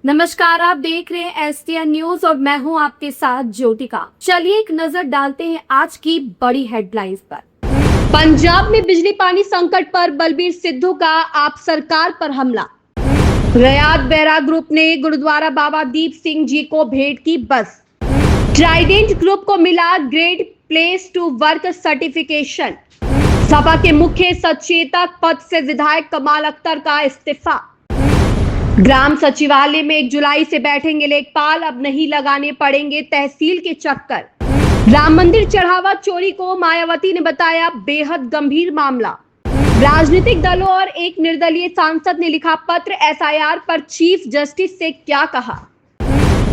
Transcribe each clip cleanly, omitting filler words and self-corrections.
नमस्कार, आप देख रहे हैं STN न्यूज और मैं हूं आपके साथ ज्योतिका। चलिए एक नजर डालते हैं आज की बड़ी हेडलाइंस पर। पंजाब में बिजली पानी संकट पर बलबीर सिद्धू का आप सरकार पर हमला। रयात बेहरा ग्रुप ने गुरुद्वारा बाबा दीप सिंह जी को भेंट की बस। ट्राइडेंट ग्रुप को मिला great place to work certification. Sapa के मुख्य सचेतक पद से विधायक कमाल अख्तर का इस्तीफा। ग्राम सचिवालय में 1 जुलाई से बैठेंगे लेखपाल, अब नहीं लगाने पड़ेंगे तहसील के चक्कर। राम मंदिर चढ़ावा चोरी को मायावती ने बताया बेहद गंभीर मामला। राजनीतिक दलों और एक निर्दलीय सांसद ने लिखा पत्र, SIR पर चीफ जस्टिस से क्या कहा।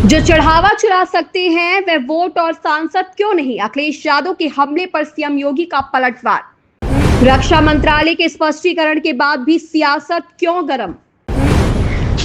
जो चढ़ावा चुरा सकते हैं वह वोट और सांसद क्यों नहीं। अखिलेश यादव के हमले पर सीएम योगी का पलटवार। रक्षा मंत्रालय के स्पष्टीकरण के बाद भी सियासत क्यों गर्म।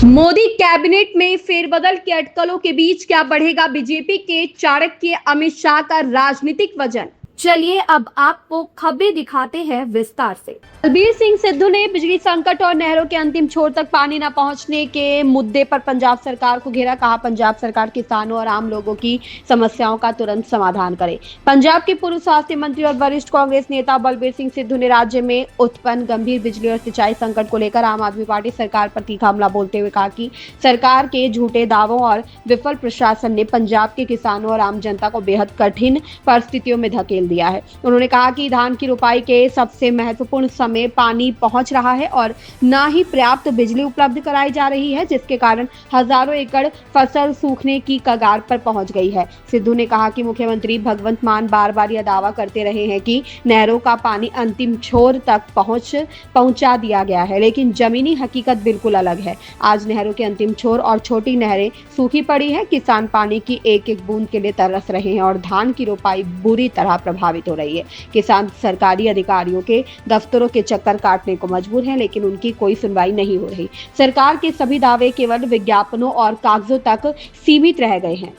मोदी कैबिनेट में फेरबदल के अटकलों के बीच क्या बढ़ेगा बीजेपी के चाणक्य अमित शाह का राजनीतिक वजन। चलिए अब आपको खबरें दिखाते हैं विस्तार से। बलबीर सिंह सिद्धू ने बिजली संकट और नहरों के अंतिम छोर तक पानी न पहुंचने के मुद्दे पर पंजाब सरकार को घेरा। कहा पंजाब सरकार किसानों और आम लोगों की समस्याओं का तुरंत समाधान करे। पंजाब के पूर्व स्वास्थ्य मंत्री और वरिष्ठ कांग्रेस नेता बलबीर सिंह सिद्धू ने राज्य में उत्पन्न गंभीर बिजली और सिंचाई संकट को लेकर आम आदमी पार्टी सरकार पर तीखा हमला बोलते हुए कहा कि सरकार के झूठे दावों और विफल प्रशासन ने पंजाब के किसानों और आम जनता को बेहद कठिन परिस्थितियों में धकेल दिया है। उन्होंने कहा कि धान की रुपाई के सबसे महत्वपूर्ण समय पानी पहुंच रहा है और न ही पर्याप्त बिजली उपलब्ध कराई जा रही है, जिसके कारण हजारों एकड़ फसल सूखने की कगार पर पहुंच गई है। सिद्धू ने कहा कि मुख्यमंत्री भगवंत मान बार बार यह दावा करते रहे हैं कि नहरों का पानी अंतिम छोर तक पहुंचा दिया गया है, लेकिन जमीनी हकीकत बिल्कुल अलग है। आज नहरों के अंतिम छोर और छोटी नहरें सूखी पड़ी है। किसान पानी की एक एक बूंद के लिए तरस रहे हैं और धान की रुपाई बुरी तरह प्रभावित हो रही है। किसान सरकारी अधिकारियों के दफ्तरों के चक्कर काटने को मजबूर हैं, लेकिन उनकी कोई सुनवाई नहीं हो रही। सरकार के सभी दावे केवल विज्ञापनों और कागजों तक सीमित रह गए हैं।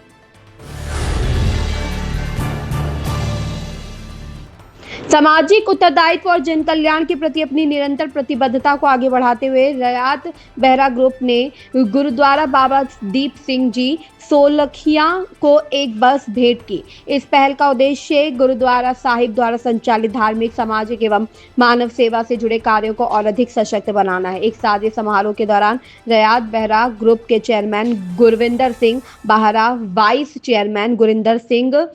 सामाजिक उत्तरदायित्व और जन कल्याण के प्रति अपनी निरंतर प्रतिबद्धता को आगे बढ़ाते हुए रयात बेहरा ग्रुप ने गुरुद्वारा बाबा दीप सिंह जी सोलखिया को एक बस भेंट की। इस पहल का उद्देश्य गुरुद्वारा साहिब द्वारा संचालित धार्मिक, सामाजिक एवं मानव सेवा से जुड़े कार्यों को और अधिक सशक्त बनाना है। एक सादे समारोह के दौरान रयात बेहरा ग्रुप के चेयरमैन गुरविंदर सिंह बाहरा, वाइस चेयरमैन गुरिंदर सिंह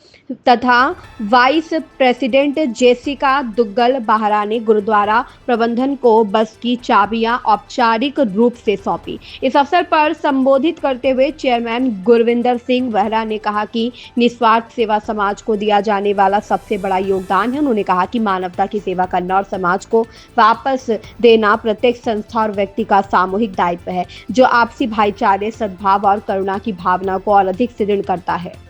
तथा वाइस प्रेसिडेंट जेसिका दुग्गल बाहरा ने गुरुद्वारा प्रबंधन को बस की चाबियां औपचारिक रूप से सौंपी। इस अवसर पर संबोधित करते हुए चेयरमैन गुरविंदर सिंह बेहरा ने कहा कि निस्वार्थ सेवा समाज को दिया जाने वाला सबसे बड़ा योगदान है। उन्होंने कहा कि मानवता की सेवा करना और समाज को वापस देना प्रत्येक संस्था और व्यक्ति का सामूहिक दायित्व है, जो आपसी भाईचारे, सद्भाव और करुणा की भावना को और अधिक सुदृढ़ करता है।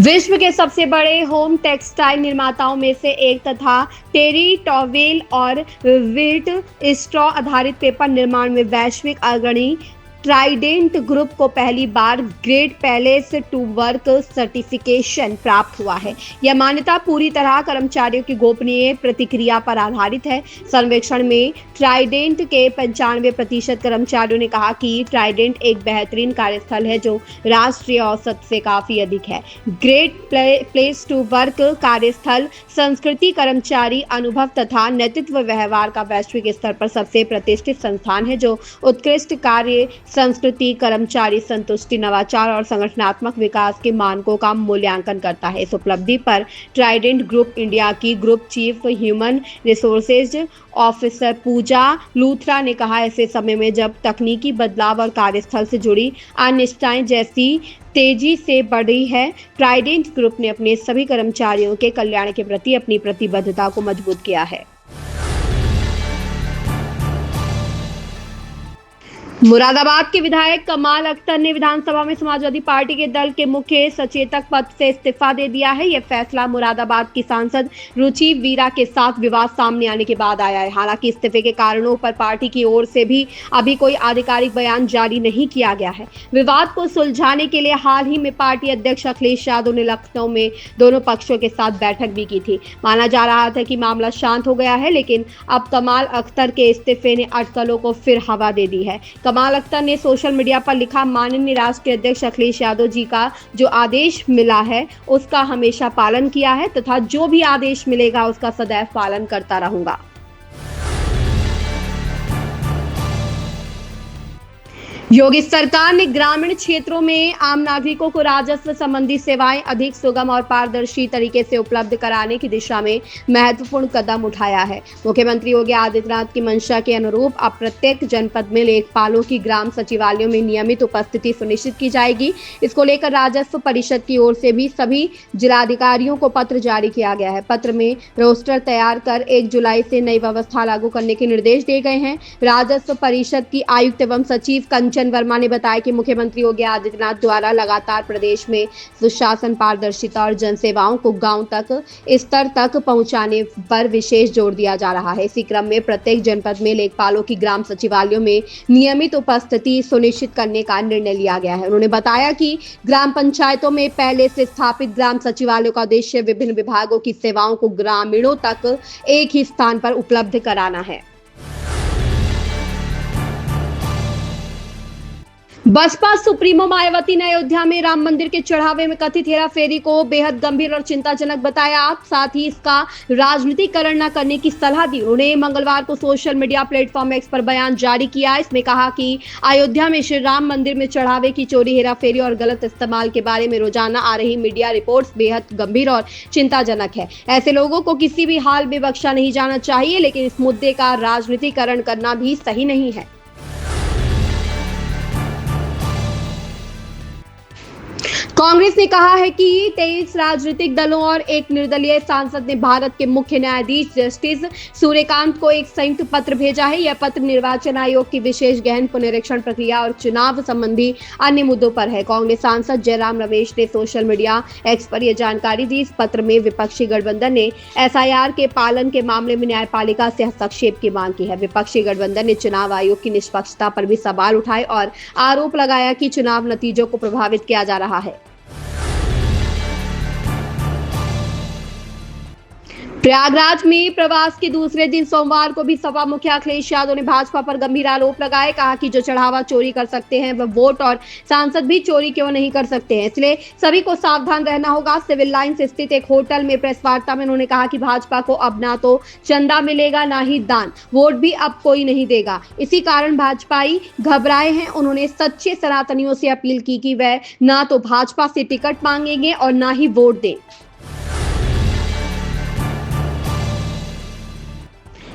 विश्व के सबसे बड़े होम टेक्सटाइल निर्माताओं में से एक तथा टेरी टॉवेल और विल्ट स्ट्रॉ आधारित पेपर निर्माण में वैश्विक अग्रणी ट्राइडेंट ग्रुप को पहली बार great place to work certification प्राप्त हुआ है। यह मान्यता पूरी तरह कर्मचारियों की गोपनीय प्रतिक्रिया पर आधारित है। सर्वेक्षण में ट्राइडेंट के 95% कर्मचारियों ने कहा कि ट्राइडेंट एक बेहतरीन कार्यस्थल है जो राष्ट्रीय औसत से काफी अधिक है। ग्रेट प्लेस टू वर्क कार्यस्थल संस्कृति, कर्मचारी अनुभव तथा नेतृत्व व्यवहार का वैश्विक स्तर पर सबसे प्रतिष्ठित संस्थान है, जो उत्कृष्ट कार्य संस्कृति, कर्मचारी संतुष्टि, नवाचार और संगठनात्मक विकास के मानकों का मूल्यांकन करता है। इस उपलब्धि पर ट्राइडेंट ग्रुप इंडिया की group chief human resources officer Pooja Luthra ने कहा, ऐसे समय में जब तकनीकी बदलाव और कार्यस्थल से जुड़ी अनिश्चितताएं जैसी तेजी से बढ़ रही है, ट्राइडेंट ग्रुप ने अपने सभी कर्मचारियों के कल्याण के प्रति अपनी प्रतिबद्धता को मजबूत किया है। मुरादाबाद के विधायक कमाल अख्तर ने विधानसभा में समाजवादी पार्टी के दल के मुख्य सचेतक पद से इस्तीफा दे दिया है। यह फैसला मुरादाबाद की सांसद रुचि वीरा के साथ विवाद सामने आने के बाद आया है। हालांकि इस्तीफे के कारणों पर पार्टी की ओर से भी अभी कोई आधिकारिक बयान जारी नहीं किया गया है। विवाद को सुलझाने के लिए हाल ही में पार्टी अध्यक्ष अखिलेश यादव ने लखनऊ में दोनों पक्षों के साथ बैठक भी की थी। माना जा रहा था कि मामला शांत हो गया है, लेकिन अब कमाल अख्तर के इस्तीफे ने अटकलों को फिर हवा दे दी है। कमाल अख्तर ने सोशल मीडिया पर लिखा, माननीय राष्ट्रीय अध्यक्ष अखिलेश यादव जी का जो आदेश मिला है उसका हमेशा पालन किया है तथा जो भी आदेश मिलेगा उसका सदैव पालन करता रहूंगा। योगी सरकार ने ग्रामीण क्षेत्रों में आम नागरिकों को राजस्व संबंधी सेवाएं अधिक सुगम और पारदर्शी तरीके से उपलब्ध कराने की दिशा में महत्वपूर्ण कदम उठाया है। मुख्यमंत्री योगी आदित्यनाथ की मंशा के अनुरूप अब प्रत्येक जनपद में लेखपालों की ग्राम सचिवालयों में नियमित उपस्थिति सुनिश्चित की जाएगी। इसको लेकर राजस्व परिषद की ओर से भी सभी जिलाधिकारियों को पत्र जारी किया गया है। पत्र में रोस्टर तैयार कर 1 जुलाई से नई व्यवस्था लागू करने के निर्देश दिए गए हैं। राजस्व परिषद की आयुक्त एवं सचिव कंचन वर्मा ने बताया कि मुख्यमंत्री योगी आदित्यनाथ द्वारा लगातार प्रदेश में सुशासन, पारदर्शिता और जनसेवाओं को गांव तक स्तर तक पहुंचाने पर विशेष जोर दिया जा रहा है। इसी क्रम में प्रत्येक जनपद में लेखपालों की ग्राम सचिवालयों में नियमित उपस्थिति सुनिश्चित करने का निर्णय लिया गया है। उन्होंने बताया कि ग्राम पंचायतों में पहले से स्थापित ग्राम सचिवालयों का उद्देश्य विभिन्न विभागों की सेवाओं को ग्रामीणों तक एक ही स्थान पर उपलब्ध कराना है। बसपा सुप्रीमो मायावती ने अयोध्या में राम मंदिर के चढ़ावे में कथित हेराफेरी को बेहद गंभीर और चिंताजनक बताया। साथ ही इसका राजनीतिकरण न करने की सलाह दी। उन्होंने मंगलवार को सोशल मीडिया प्लेटफॉर्म एक्स पर बयान जारी किया। इसमें कहा कि अयोध्या में श्री राम मंदिर में चढ़ावे की चोरी, हेराफेरी और गलत इस्तेमाल के बारे में रोजाना आ रही मीडिया रिपोर्ट्स बेहद गंभीर और चिंताजनक है। ऐसे लोगों को किसी भी हाल में बख्शा नहीं जाना चाहिए, लेकिन इस मुद्दे का राजनीतिकरण करना भी सही नहीं है। कांग्रेस ने कहा है कि 23 राजनीतिक दलों और एक निर्दलीय सांसद ने भारत के मुख्य न्यायाधीश जस्टिस सूर्यकांत को एक संयुक्त पत्र भेजा है। यह पत्र निर्वाचन आयोग की विशेष गहन पुनरीक्षण प्रक्रिया और चुनाव संबंधी अन्य मुद्दों पर है। कांग्रेस सांसद जयराम रमेश ने सोशल मीडिया एक्स पर यह जानकारी दी। इस पत्र में विपक्षी गठबंधन ने एसआईआर के पालन के मामले में न्यायपालिका से हस्तक्षेप की मांग की है। विपक्षी गठबंधन ने चुनाव आयोग की निष्पक्षता पर भी सवाल उठाए और आरोप लगाया कि चुनाव नतीजों को प्रभावित किया जा रहा है। प्रयागराज में प्रवास के दूसरे दिन सोमवार को भी सपा मुखिया अखिलेश यादव ने भाजपा पर गंभीर आरोप लगाए। कहा कि जो चढ़ावा चोरी कर सकते हैं वह वोट और सांसद भी चोरी क्यों नहीं कर सकते हैं, इसलिए सभी को सावधान रहना होगा। सिविल लाइंस स्थित एक होटल में प्रेस वार्ता में उन्होंने कहा कि भाजपा को अब ना तो चंदा मिलेगा ना ही दान, वोट भी अब कोई नहीं देगा। इसी कारण भाजपाई घबराए हैं। उन्होंने सच्चे सनातनियों से अपील की कि वह ना तो भाजपा से टिकट मांगेंगे और ना ही वोट दें।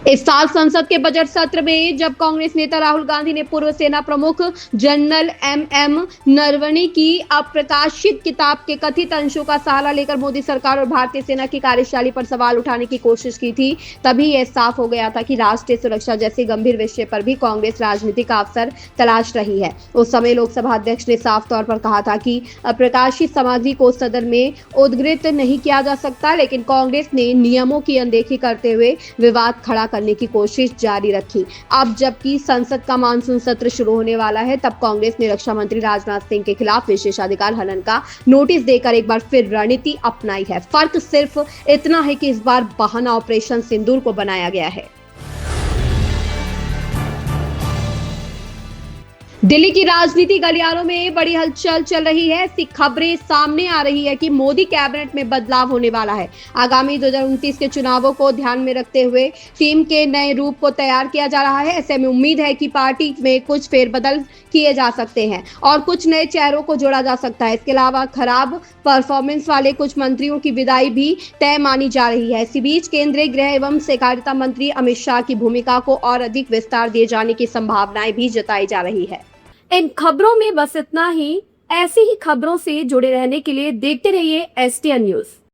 इस साल संसद के बजट सत्र में जब कांग्रेस नेता राहुल गांधी ने पूर्व सेना प्रमुख जनरल एम नरवणे की अप्रकाशित किताब के कथित अंशों का सहारा लेकर मोदी सरकार और भारतीय सेना की कार्यशैली पर सवाल उठाने की कोशिश की थी, तभी यह साफ हो गया था कि राष्ट्रीय सुरक्षा जैसे गंभीर विषय पर भी कांग्रेस राजनीतिक अवसर तलाश रही है। उस समय लोकसभा अध्यक्ष ने साफ तौर पर कहा था कि अप्रकाशित सामग्री को सदन में उद्धृत नहीं किया जा सकता, लेकिन कांग्रेस ने नियमों की अनदेखी करते हुए विवाद खड़ा करने की कोशिश जारी रखी। अब जबकि संसद का मानसून सत्र शुरू होने वाला है, तब कांग्रेस ने रक्षा मंत्री राजनाथ सिंह के खिलाफ विशेषाधिकार हनन का नोटिस देकर एक बार फिर रणनीति अपनाई है। फर्क सिर्फ इतना है कि इस बार बहाना ऑपरेशन सिंदूर को बनाया गया है। दिल्ली की राजनीति गलियारों में बड़ी हलचल चल रही है। ऐसी खबरें सामने आ रही है कि मोदी कैबिनेट में बदलाव होने वाला है। आगामी 2029 के चुनावों को ध्यान में रखते हुए टीम के नए रूप को तैयार किया जा रहा है। ऐसे में उम्मीद है कि पार्टी में कुछ फेरबदल किए जा सकते हैं और कुछ नए चेहरों को जोड़ा जा सकता है। इसके अलावा खराब परफॉर्मेंस वाले कुछ मंत्रियों की विदाई भी तय मानी जा रही है। इसी बीच केंद्रीय गृह एवं सहकारिता मंत्री अमित शाह की भूमिका को और अधिक विस्तार दिए जाने की संभावनाएं भी जताई जा रही है। इन खबरों में बस इतना ही। ऐसी ही खबरों से जुड़े रहने के लिए देखते रहिए STN न्यूज़।